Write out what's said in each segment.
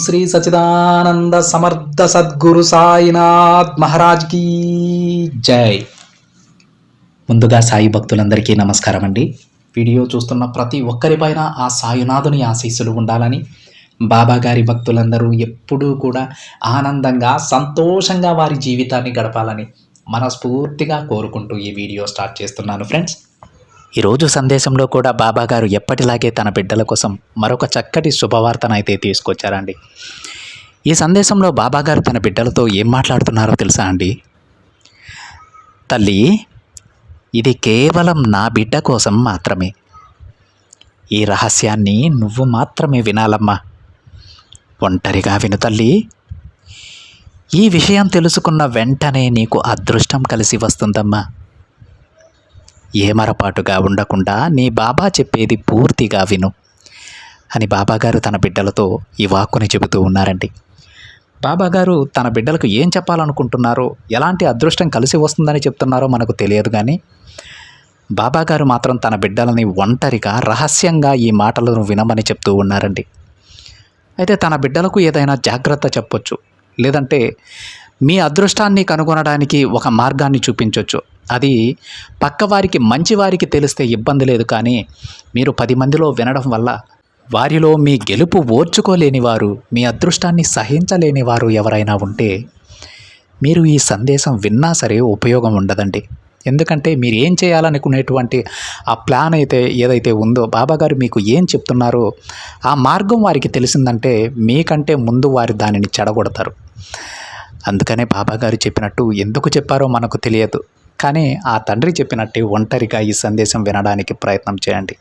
శ్రీ సచిదానంద సమర్థ సద్గురు సాయినాథ్ మహారాజ్ కీ జై. ముందుగా సాయి భక్తులందరికీ నమస్కారం అండి. వీడియో చూస్తున్న ప్రతి ఒక్కరిపైన ఆ సాయినాథుని ఆశీస్సులు ఉండాలని, బాబా గారి భక్తులందరూ ఎప్పుడూ కూడా ఆనందంగా సంతోషంగా వారి జీవితాన్ని గడపాలని మనస్ఫూర్తిగా కోరుకుంటూ ఈ వీడియో స్టార్ట్ చేస్తున్నాను ఫ్రెండ్స్. ఈరోజు సందేశంలో కూడా బాబా గారు ఎప్పటిలాగే తన బిడ్డల కోసం మరొక చక్కటి శుభవార్తను అయితే తీసుకొచ్చారండి. ఈ సందేశంలో బాబా గారు తన బిడ్డలతో ఏం మాట్లాడుతున్నారో తెలుసా అండి? తల్లి, ఇది కేవలం నా బిడ్డ కోసం మాత్రమే. ఈ రహస్యాన్ని నువ్వు మాత్రమే వినాలమ్మా. ఒంటరిగా విను తల్లి. ఈ విషయం తెలుసుకున్న వెంటనే నీకు అదృష్టం కలిసి వస్తుందమ్మా. ఏమరపాటుగా ఉండకుండా నీ బాబా చెప్పేది పూర్తిగా విను అని బాబాగారు తన బిడ్డలతో ఈ వాక్కుని చెబుతూ ఉన్నారండి. బాబాగారు తన బిడ్డలకు ఏం చెప్పాలనుకుంటున్నారో, ఎలాంటి అదృష్టం కలిసి వస్తుందని చెప్తున్నారో మనకు తెలియదు, కానీ బాబాగారు మాత్రం తన బిడ్డలని ఒంటరిగా రహస్యంగా ఈ మాటలను వినమని చెప్తూ ఉన్నారండి. అయితే తన బిడ్డలకు ఏదైనా జాగ్రత్త చెప్పొచ్చు, లేదంటే మీ అదృష్టాన్ని కనుగొనడానికి ఒక మార్గాన్ని చూపించవచ్చు. అది పక్కవారికి మంచివారికి తెలిస్తే ఇబ్బంది లేదు, కానీ మీరు 10 మందిలో వినడం వల్ల వారిలో మీ గెలుపు ఓర్చుకోలేని వారు, మీ అదృష్టాన్ని సహించలేని వారు ఎవరైనా ఉంటే మీరు ఈ సందేశం విన్నా సరే ఉపయోగం ఉండదండి. ఎందుకంటే మీరు ఏం చేయాలనుకునేటువంటి ఆ ప్లాన్ ఏదైతే ఉందో, బాబాగారు మీకు ఏం చెప్తున్నారో ఆ మార్గం వారికి తెలిసిందంటే మీకంటే ముందు వారి దానిని చెడగొడతారు. అందుకనే బాబాగారు చెప్పినట్టు ఎందుకు చెప్పారో మనకు తెలియదు, కానీ ఆ తండ్రి చెప్పినట్టే ఒంటరిగా ఈ సందేశం వినడానికి ప్రయత్నం చేయండి.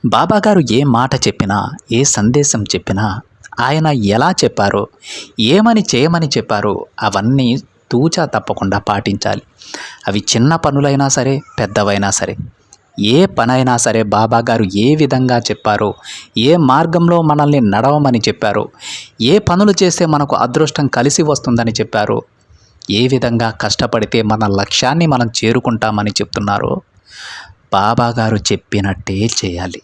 బాబాగారు ఏ మాట చెప్పినా, ఏ సందేశం చెప్పినా ఆయన ఎలా చెప్పారో, ఏమని చేయమని చెప్పారో అవన్నీ తూచా తప్పకుండా పాటించాలి. అవి చిన్న పనులైనా సరే, పెద్దవైనా సరే, ఏ పనైనా సరే బాబాగారు ఏ విధంగా చెప్పారో, ఏ మార్గంలో మనల్ని నడవమని చెప్పారో, ఏ పనులు చేస్తే మనకు అదృష్టం కలిసి వస్తుందని చెప్పారో, ఏ విధంగా కష్టపడితే మన లక్ష్యాన్ని మనం చేరుకుంటామని చెప్తున్నారో బాబాగారు చెప్పినట్టే చేయాలి.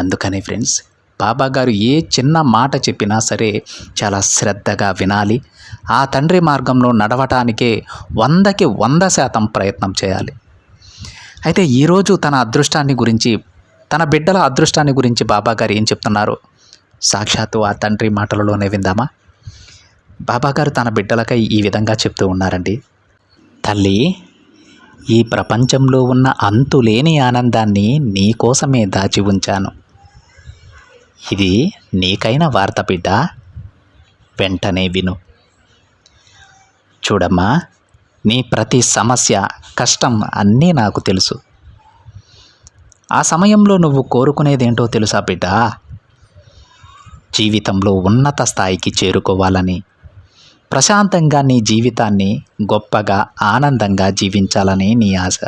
అందుకని ఫ్రెండ్స్, బాబాగారు ఏ చిన్న మాట చెప్పినా సరే చాలా శ్రద్ధగా వినాలి. ఆ తండ్రి మార్గంలో నడవటానికే 100కి 100% ప్రయత్నం చేయాలి. అయితే ఈరోజు తన అదృష్టాన్ని గురించి, తన బిడ్డల అదృష్టాన్ని గురించి బాబాగారు ఏం చెప్తున్నారో సాక్షాత్తు ఆ తండ్రి మాటలలోనే విందామా? బాబాగారు తన బిడ్డలకై ఈ విధంగా చెప్తూ ఉన్నారండి. తల్లి, ఈ ప్రపంచంలో ఉన్న అంతులేని ఆనందాన్ని నీ కోసమే దాచి ఉంచాను. ఇది నీకైన వార్త బిడ్డ, వెంటనే విను. చూడమ్మా, నీ ప్రతి సమస్య, కష్టం అన్నీ నాకు తెలుసు. ఆ సమయంలో నువ్వు కోరుకునేదేంటో తెలుసా బిడ్డ? జీవితంలో ఉన్నత స్థాయికి చేరుకోవాలని, ప్రశాంతంగా నీ జీవితాన్ని గొప్పగా ఆనందంగా జీవించాలని నీ ఆశ.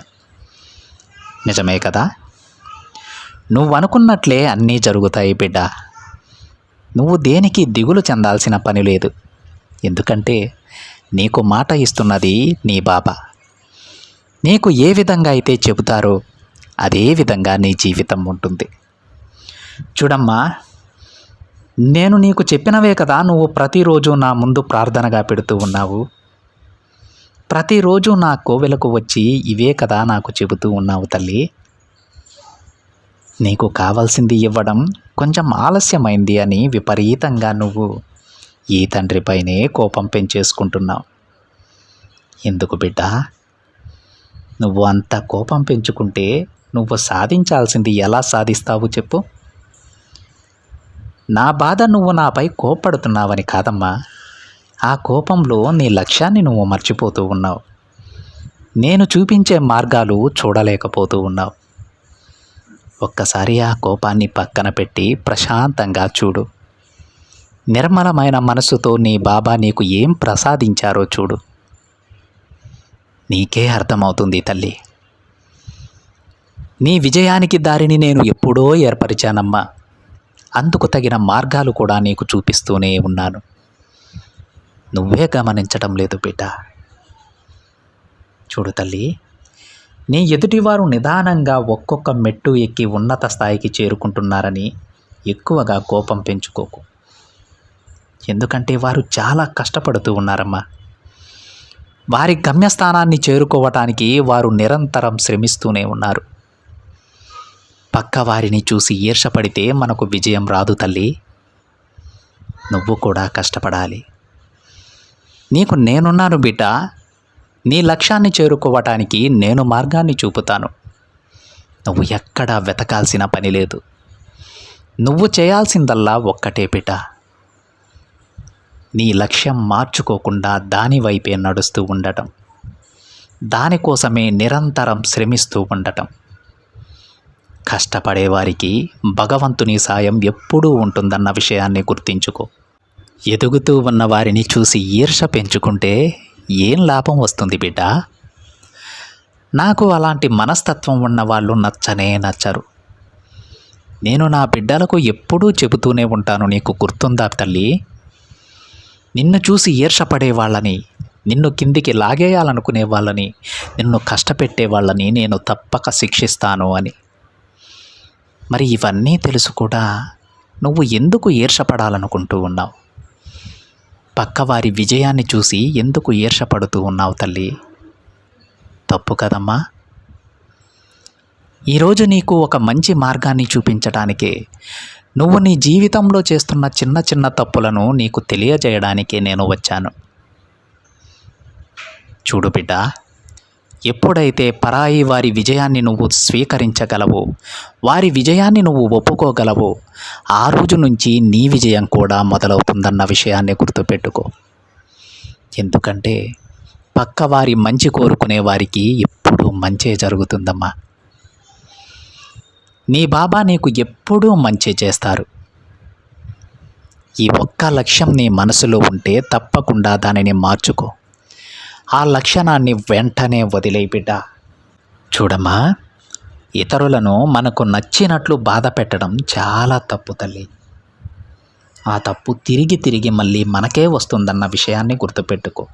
నిజమే కదా? నువ్వు అనుకున్నట్లే అన్నీ జరుగుతాయి బిడ్డ. నువ్వు దేనికి దిగులు చెందాల్సిన పని లేదు. ఎందుకంటే నీకు మాట ఇస్తున్నది నీ బాబా. నీకు ఏ విధంగా అయితే చెబుతారో అదే విధంగా నీ జీవితం ఉంటుంది. చూడమ్మా, నేను నీకు చెప్పినవే కదా నువ్వు ప్రతిరోజు నా ముందు ప్రార్థనగా పెడుతూ ఉన్నావు. ప్రతిరోజు నా కోవెలకు వచ్చి ఇవే కదా నాకు చెబుతూ ఉన్నావు తల్లి. నీకు కావాల్సింది ఇవ్వడం కొంచెం ఆలస్యమైంది అని విపరీతంగా నువ్వు ఈ తండ్రిపైనే కోపం పెంచేసుకుంటున్నావు. ఎందుకు బిడ్డ? నువ్వు అంత కోపం పెంచుకుంటే నువ్వు సాధించాల్సింది ఎలా సాధిస్తావు చెప్పు? నా బాధ నువ్వు నాపై కోపడుతున్నావని కాదమ్మా. ఆ కోపంలో నీ లక్ష్యాన్ని నువ్వు మర్చిపోతూ ఉన్నావు. నేను చూపించే మార్గాలు చూడలేకపోతూ ఉన్నావు. ఒక్కసారి ఆ కోపాన్ని పక్కన పెట్టి ప్రశాంతంగా చూడు. నిర్మలమైన మనసుతో నీ బాబా నీకు ఏం ప్రసాదించారో చూడు. నీకే అర్థమవుతుంది తల్లి. నీ విజయానికి దారిని నేను ఎప్పుడో ఏర్పరిచానమ్మా. అందుకు తగిన మార్గాలు కూడా నీకు చూపిస్తూనే ఉన్నాను. నువ్వే గమనించడం లేదు బిడ్డ. చూడు తల్లి, నీ ఎదుటివారు నిదానంగా ఒక్కొక్క మెట్టు ఎక్కి ఉన్నత స్థాయికి చేరుకుంటున్నారని ఎక్కువగా కోపం పెంచుకోకు. ఎందుకంటే వారు చాలా కష్టపడుతూ ఉన్నారమ్మా. వారి గమ్యస్థానాన్ని చేరుకోవటానికి వారు నిరంతరం శ్రమిస్తూనే ఉన్నారు. పక్క వారిని చూసి ఈర్షపడితే మనకు విజయం రాదు తల్లి. నువ్వు కూడా కష్టపడాలి. నీకు నేనున్నాను బిడ్డ. నీ లక్ష్యాన్ని చేరుకోవటానికి నేను మార్గాన్ని చూపుతాను. నువ్వు ఎక్కడా వెతకాల్సిన పని లేదు. నువ్వు చేయాల్సిందల్లా ఒక్కటే బిడ్డ, నీ లక్ష్యం మార్చుకోకుండా దాని వైపే నడుస్తూ ఉండటం, దానికోసమే నిరంతరం శ్రమిస్తూ ఉండటం. కష్టపడేవారికి భగవంతుని సాయం ఎప్పుడూ ఉంటుందన్న విషయాన్ని గుర్తించుకో. ఎదుగుతూ ఉన్న వారిని చూసి ఈర్ష పెంచుకుంటే ఏం లాభం వస్తుంది బిడ్డ? నాకు అలాంటి మనస్తత్వం ఉన్న వాళ్ళు నచ్చనే నచ్చరు. నేను నా బిడ్డలకు ఎప్పుడూ చెబుతూనే ఉంటాను, నీకు గుర్తుందా తల్లి? నిన్ను చూసి ఈర్షపడే వాళ్ళని, నిన్ను కిందికి లాగేయాలనుకునే వాళ్ళని, నిన్ను కష్టపెట్టే వాళ్ళని నేను తప్పక శిక్షిస్తాను అని. మరి ఇవన్నీ తెలుసు కూడా నువ్వు ఎందుకు ఈర్షపడాలనుకుంటూ ఉన్నావు? పక్కవారి విజయాన్ని చూసి ఎందుకు ఈర్షపడుతూ ఉన్నావు తల్లి? తప్పు కదమ్మా. ఈరోజు నీకు ఒక మంచి మార్గాన్ని చూపించడానికే, నువ్వు నీ జీవితంలో చేస్తున్న చిన్న చిన్న తప్పులను నీకు తెలియజేయడానికే నేను వచ్చాను. చూడు బిడ్డ, ఎప్పుడైతే పరాయి వారి విజయాన్ని నువ్వు స్వీకరించగలవో, వారి విజయాన్ని నువ్వు ఒప్పుకోగలవో, ఆ రోజు నుంచి నీ విజయం కూడా మొదలవుతుందన్న విషయాన్ని గుర్తుపెట్టుకో. ఎందుకంటే పక్కవారి మంచి కోరుకునే వారికి ఎప్పుడూ మంచే జరుగుతుందమ్మా. నీ బాబా నీకు ఎప్పుడూ మంచి చేస్తారు. ఈ ఒక్క లక్ష్యం నీ మనసులో ఉంటే తప్పకుండా దానిని మార్చుకో. ఆ లక్షణాన్ని వెంటనే వదిలేయి బిడ్డ. చూడమ్మా, ఇతరులను మనకు నచ్చినట్లు బాధ పెట్టడం చాలా తప్పు తల్లి. ఆ తప్పు తిరిగి తిరిగి మళ్ళీ మనకే వస్తుందన్న విషయాన్ని గుర్తుపెట్టుకో.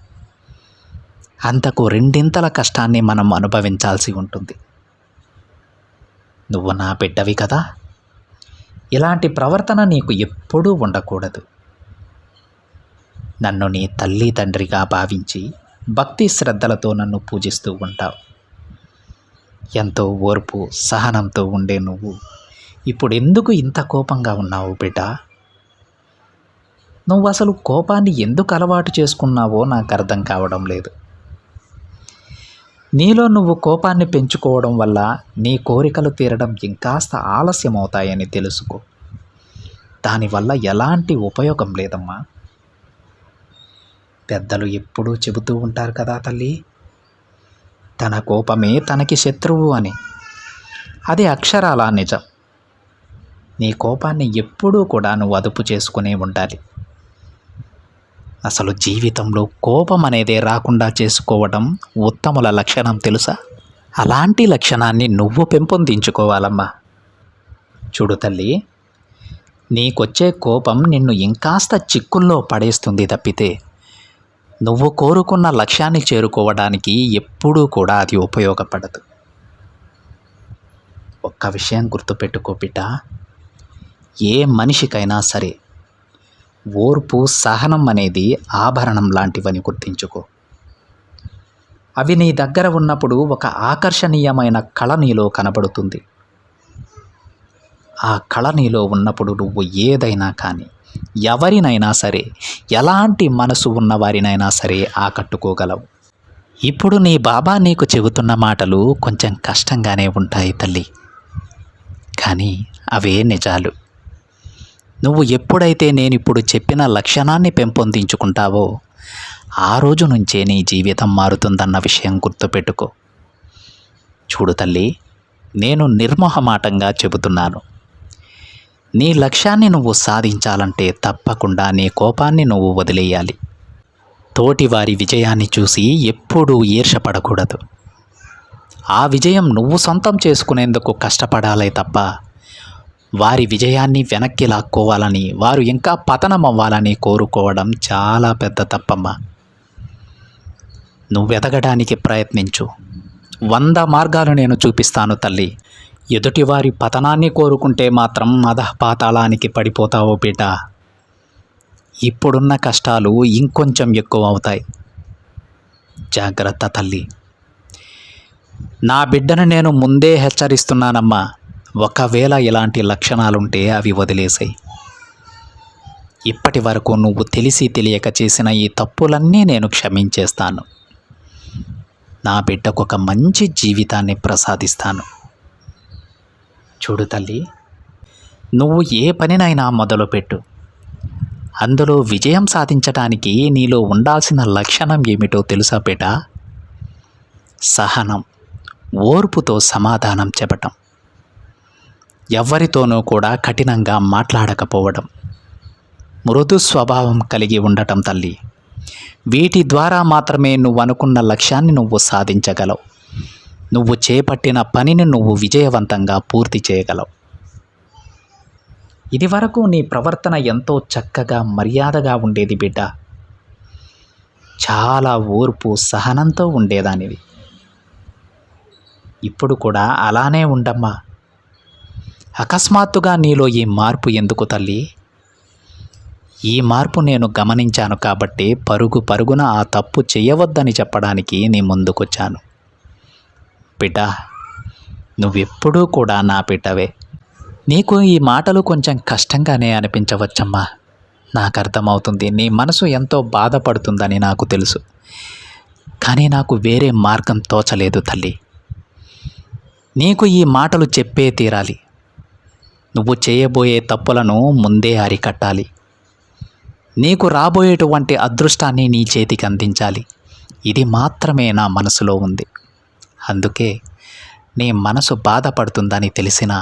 అంతకు రెండింతల కష్టాన్ని మనం అనుభవించాల్సి ఉంటుంది. నువ్వు నా బిడ్డవి కదా. ఇలాంటి ప్రవర్తన నీకు ఎప్పుడూ ఉండకూడదు. నన్ను నీ తల్లి తండ్రిగా భావించి భక్తి శ్రద్ధలతో నన్ను పూజిస్తూ ఉంటావు. ఎంతో ఓర్పు సహనంతో ఉండే నువ్వు ఇప్పుడు ఎందుకు ఇంత కోపంగా ఉన్నావు బిడ్డ? నువ్వు అసలు కోపాన్ని ఎందుకు అలవాటు చేసుకున్నావో నాకు అర్థం కావడం లేదు. నీలో నువ్వు కోపాన్ని పెంచుకోవడం వల్ల నీ కోరికలు తీరడం ఇంకాస్త ఆలస్యం అవుతాయని తెలుసుకో. దానివల్ల ఎలాంటి ఉపయోగం లేదమ్మా. పెద్దలు ఎప్పుడూ చెబుతూ ఉంటారు కదా తల్లి, తన కోపమే తనకి శత్రువు అని. అది అక్షరాలా నిజం. నీ కోపాన్ని ఎప్పుడూ కూడా నువ్వు అదుపు చేసుకునే ఉండాలి. అసలు జీవితంలో కోపం అనేదే రాకుండా చేసుకోవడం ఉత్తముల లక్షణం తెలుసా? అలాంటి లక్షణాన్ని నువ్వు పెంపొందించుకోవాలమ్మా. చూడు తల్లి, నీకొచ్చే కోపం నిన్ను ఇంకాస్త చిక్కుల్లో పడేస్తుంది తప్పితే నువ్వు కోరుకున్న లక్ష్యాన్ని చేరుకోవడానికి ఎప్పుడూ కూడా అది ఉపయోగపడదు. ఒక్క విషయం గుర్తుపెట్టుకో బిడ్డ, ఏ మనిషికైనా సరే ఓర్పు సహనం అనేది ఆభరణం లాంటివని గుర్తించుకో. అవి నీ దగ్గర ఉన్నప్పుడు ఒక ఆకర్షణీయమైన కళ నీలో కనబడుతుంది. ఆ కళ నీలో ఉన్నప్పుడు నువ్వు ఏదైనా కానీ, ఎవరినైనా సరే, ఎలాంటి మనసు ఉన్నవారినైనా సరే ఆకట్టుకోగలవు. ఇప్పుడు నీ బాబా నీకు చెబుతున్న మాటలు కొంచెం కష్టంగానే ఉంటాయి తల్లి, కానీ అవే నిజాలు. నువ్వు ఎప్పుడైతే నేనిప్పుడు చెప్పిన లక్షణాన్ని పెంపొందించుకుంటావో ఆ రోజు నుంచే నీ జీవితం మారుతుందన్న విషయం గుర్తుపెట్టుకో. చూడు తల్లి, నేను నిర్మోహమాటంగా చెబుతున్నాను. నీ లక్ష్యాన్ని నువ్వు సాధించాలంటే తప్పకుండా నీ కోపాన్ని నువ్వు వదిలేయాలి. తోటివారి విజయాన్ని చూసి ఎప్పుడూ ఈర్షపడకూడదు. ఆ విజయం నువ్వు సొంతం చేసుకునేందుకు కష్టపడాలే తప్ప వారి విజయాన్ని వెనక్కి లాక్కోవాలని, వారు ఇంకా పతనమవ్వాలని కోరుకోవడం చాలా పెద్ద తప్పమ్మా. నువ్వెదగడానికి ప్రయత్నించు. 100 మార్గాలు నేను చూపిస్తాను తల్లి. ఎదుటివారి పతనాన్ని కోరుకుంటే మాత్రం అధఃపాతాళానికి పడిపోతావో బిడ్డ. ఇప్పుడున్న కష్టాలు ఇంకొంచెం ఎక్కువ అవుతాయి. జాగ్రత్త తల్లి. నా బిడ్డను నేను ముందే హెచ్చరిస్తున్నానమ్మా. ఒకవేళ ఇలాంటి లక్షణాలుంటే అవి వదిలేసాయి. ఇప్పటి వరకు నువ్వు తెలిసి తెలియక చేసిన ఈ తప్పులన్నీ నేను క్షమించేస్తాను. నా బిడ్డకు ఒక మంచి జీవితాన్ని ప్రసాదిస్తాను. చూడు తల్లి, నువ్వు ఏ పనినైనా మొదలుపెట్టు. అందులో విజయం సాధించటానికి నీలో ఉండాల్సిన లక్షణం ఏమిటో తెలుసా బిడ్డ? సహనం, ఓర్పుతో సమాధానం చెప్పటం, ఎవరితోనూ కూడా కఠినంగా మాట్లాడకపోవడం, మృదు స్వభావం కలిగి ఉండటం తల్లి. వీటి ద్వారా మాత్రమే నువ్వు అనుకున్న లక్ష్యాన్ని నువ్వు సాధించగలవు. నువ్వు చేపట్టిన పనిని నువ్వు విజయవంతంగా పూర్తి చేయగలవు. ఇదివరకు నీ ప్రవర్తన ఎంతో చక్కగా మర్యాదగా ఉండేది బిడ్డ. చాలా ఓర్పు సహనంతో ఉండేదానివి. ఇప్పుడు కూడా అలానే ఉండమ్మా. అకస్మాత్తుగా నీలో ఈ మార్పు ఎందుకు తల్లి? ఈ మార్పు నేను గమనించాను కాబట్టి పరుగు పరుగున ఆ తప్పు చేయవద్దని చెప్పడానికి నీ ముందుకొచ్చాను. బిడ్డ, నువ్వెప్పుడూ కూడా నా బిడ్డవే. నీకు ఈ మాటలు కొంచెం కష్టంగానే అనిపించవచ్చమ్మా. నాకు అర్థమవుతుంది. నీ మనసు ఎంతో బాధపడుతుందని నాకు తెలుసు. కానీ నాకు వేరే మార్గం తోచలేదు తల్లి. నీకు ఈ మాటలు చెప్పే తీరాలి. నువ్వు చేయబోయే తప్పులను ముందే అరికట్టాలి. నీకు రాబోయేటువంటి అదృష్టాన్ని నీ చేతికి అందించాలి. ఇది మాత్రమే నా మనసులో ఉంది. అందుకే నీ మనసు బాధపడుతుందని తెలిసినా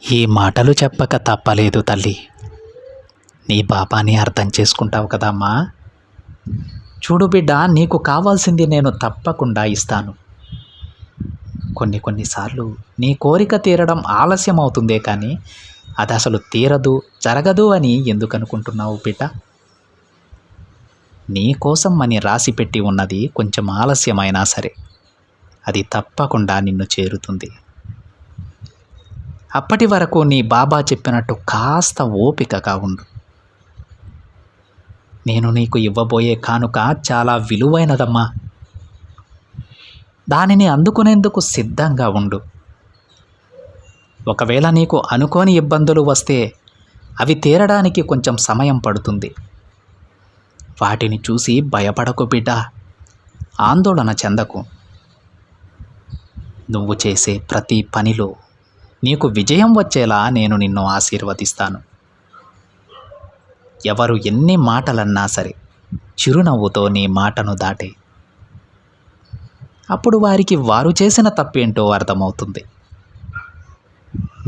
ఈ మాటలు చెప్పక తప్పలేదు తల్లి. నీ పాపాన్ని అర్థం చేసుకుంటావు కదమ్మా. చూడు బిడ్డ, నీకు కావాల్సింది నేను తప్పకుండా ఇస్తాను. కొన్నిసార్లు నీ కోరిక తీరడం ఆలస్యం అవుతుందే కానీ అది అసలు తీరదు, జరగదు అని ఎందుకు అనుకుంటున్నావు బిడ్డ? నీ కోసం అని రాసి పెట్టి ఉన్నది కొంచెం ఆలస్యమైనా సరే అది తప్పకుండా నిన్ను చేరుతుంది. అప్పటి వరకు నీ బాబా చెప్పినట్టు కాస్త ఓపికగా ఉండు. నేను నీకు ఇవ్వబోయే కానుక చాలా విలువైనదమ్మా. దానిని అందుకునేందుకు సిద్ధంగా ఉండు. ఒకవేళ నీకు అనుకోని ఇబ్బందులు వస్తే అవి తీరడానికి కొంచెం సమయం పడుతుంది. వాటిని చూసి భయపడకు బిడ్డ, ఆందోళన చెందకు. నువ్వు చేసే ప్రతి పనిలో నీకు విజయం వచ్చేలా నేను నిన్ను ఆశీర్వదిస్తాను. ఎవరు ఎన్ని మాటలన్నా సరే చిరునవ్వుతో నీ మాటను దాటే. అప్పుడు వారికి వారు చేసిన తప్పేంటో అర్థమవుతుంది.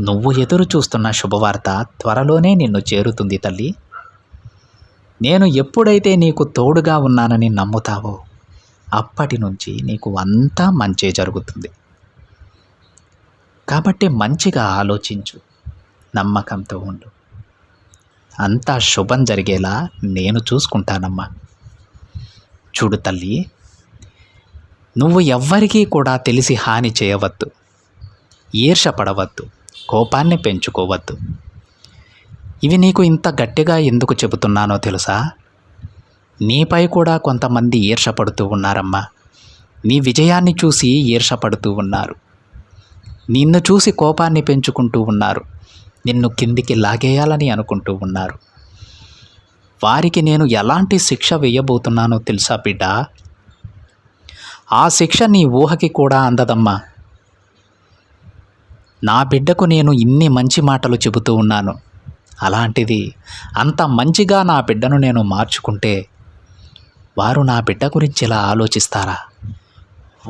నువ్వు ఎదురు చూస్తున్న శుభవార్త త్వరలోనే నిన్ను చేరుతుంది తల్లి. నేను ఎప్పుడైతే నీకు తోడుగా ఉన్నానని నమ్ముతావో అప్పటి నుంచి నీకు అంతా మంచే జరుగుతుంది. కాబట్టి మంచిగా ఆలోచించు, నమ్మకంతో ఉండు. అంతా శుభం జరిగేలా నేను చూసుకుంటానమ్మా. చూడు తల్లి, నువ్వు ఎవ్వరికీ కూడా తెలిసి హాని చేయవద్దు, ఈర్షపడవద్దు, కోపాన్ని పెంచుకోవద్దు. ఇవి నీకు ఇంత గట్టిగా ఎందుకు చెబుతున్నానో తెలుసా? నీపై కూడా కొంతమంది ఈర్షపడుతూ ఉన్నారమ్మా. నీ విజయాన్ని చూసి ఈర్షపడుతూ ఉన్నారు. నిన్ను చూసి కోపాన్ని పెంచుకుంటూ ఉన్నారు. నిన్ను కిందికి లాగేయాలని అనుకుంటూ ఉన్నారు. వారికి నేను ఎలాంటి శిక్ష వేయబోతున్నానో తెలుసా బిడ్డ? ఆ శిక్ష నీ ఊహకి కూడా అందదమ్మా. నా బిడ్డకు నేను ఇన్ని మంచి మాటలు చెబుతూ ఉన్నాను. అలాంటిది అంత మంచిగా నా బిడ్డను నేను మార్చుకుంటే వారు నా బిడ్డ గురించి ఇలా ఆలోచిస్తారా?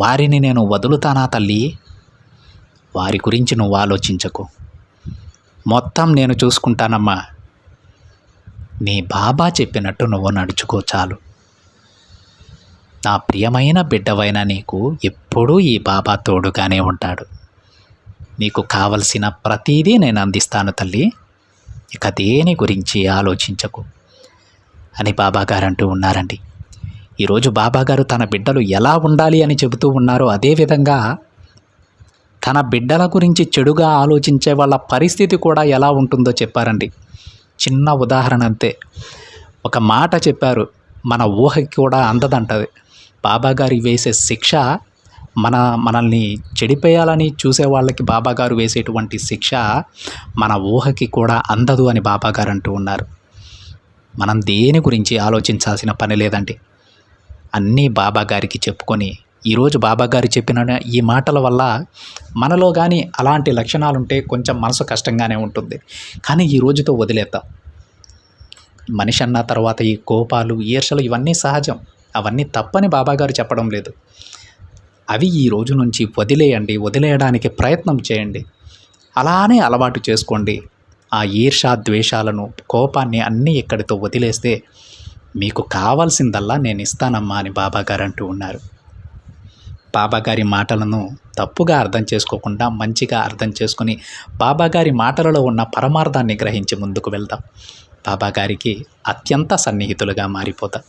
వారిని నేను వదులుతానా తల్లి? వారి గురించి నువ్వు ఆలోచించకు. మొత్తం నేను చూసుకుంటానమ్మా. నీ బాబా చెప్పినట్టు నువ్వు నడుచుకో చాలు. నా ప్రియమైన బిడ్డవైన నీకు ఎప్పుడూ ఈ బాబా తోడుగానే ఉంటాడు. నీకు కావలసిన ప్రతీదీ నేను అందిస్తాను తల్లి. ఇక దేని గురించి ఆలోచించకు అని బాబాగారు అంటూ ఉన్నారండి. ఈరోజు బాబాగారు తన బిడ్డలు ఎలా ఉండాలి అని చెబుతూ ఉన్నారో అదేవిధంగా తన బిడ్డల గురించి చెడుగా ఆలోచించే వాళ్ళ పరిస్థితి కూడా ఎలా ఉంటుందో చెప్పారండి. చిన్న ఉదాహరణ అంతే. ఒక మాట చెప్పారు, మన ఊహకి కూడా అందదంటది. బాబాగారు వేసే శిక్ష మనల్ని చెడిపోయాలని చూసే వాళ్ళకి బాబాగారు వేసేటువంటి శిక్ష మన ఊహకి కూడా అందదు అని బాబాగారు అంటూ ఉన్నారు. మనం దేని గురించి ఆలోచించాల్సిన పని లేదండి. అన్నీ బాబాగారికి చెప్పుకొని ఈరోజు బాబాగారు చెప్పిన ఈ మాటల వల్ల మనలో కానీ అలాంటి లక్షణాలుంటే కొంచెం మనసు కష్టంగానే ఉంటుంది. కానీ ఈ రోజుతో వదిలేద్దాం. మనిషి అన్న తర్వాత ఈ కోపాలు, ఈర్షలు ఇవన్నీ సహజం. అవన్నీ తప్పని బాబాగారు చెప్పడం లేదు. అవి ఈ రోజు నుంచి వదిలేయండి. వదిలేయడానికి ప్రయత్నం చేయండి. అలానే అలవాటు చేసుకోండి. ఆ ఈర్ష, ద్వేషాలను, కోపాన్ని అన్నీ ఇక్కడితో వదిలేస్తే మీకు కావాల్సిందల్లా నేను ఇస్తానమ్మా అని బాబాగారు అంటూ ఉన్నారు. బాబాగారి మాటలను తప్పుగా అర్థం చేసుకోకుండా మంచిగా అర్థం చేసుకుని బాబాగారి మాటలలో ఉన్న పరమార్థాన్ని గ్రహించి ముందుకు వెళ్దాం. బాబాగారికి అత్యంత సన్నిహితులుగా మారిపోతాం.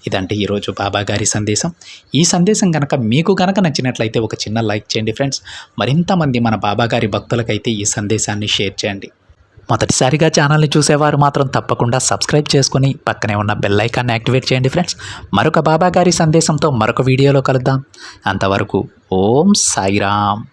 ఇదంటే ఈరోజు బాబాగారి సందేశం. ఈ సందేశం కనుక మీకు కనుక నచ్చినట్లయితే ఒక చిన్న లైక్ చేయండి ఫ్రెండ్స్. మరింతమంది మన బాబాగారి భక్తులకైతే ఈ సందేశాన్ని షేర్ చేయండి. మొదటిసారిగా ఛానల్ని చూసేవారు మాత్రం తప్పకుండా సబ్స్క్రైబ్ చేసుకొని పక్కనే ఉన్న బెల్ ఐకాన్ని యాక్టివేట్ చేయండి ఫ్రెండ్స్. మరొక బాబాగారి సందేశంతో మరొక వీడియోలో కలుద్దాం. అంతవరకు ఓం సాయిరామ్.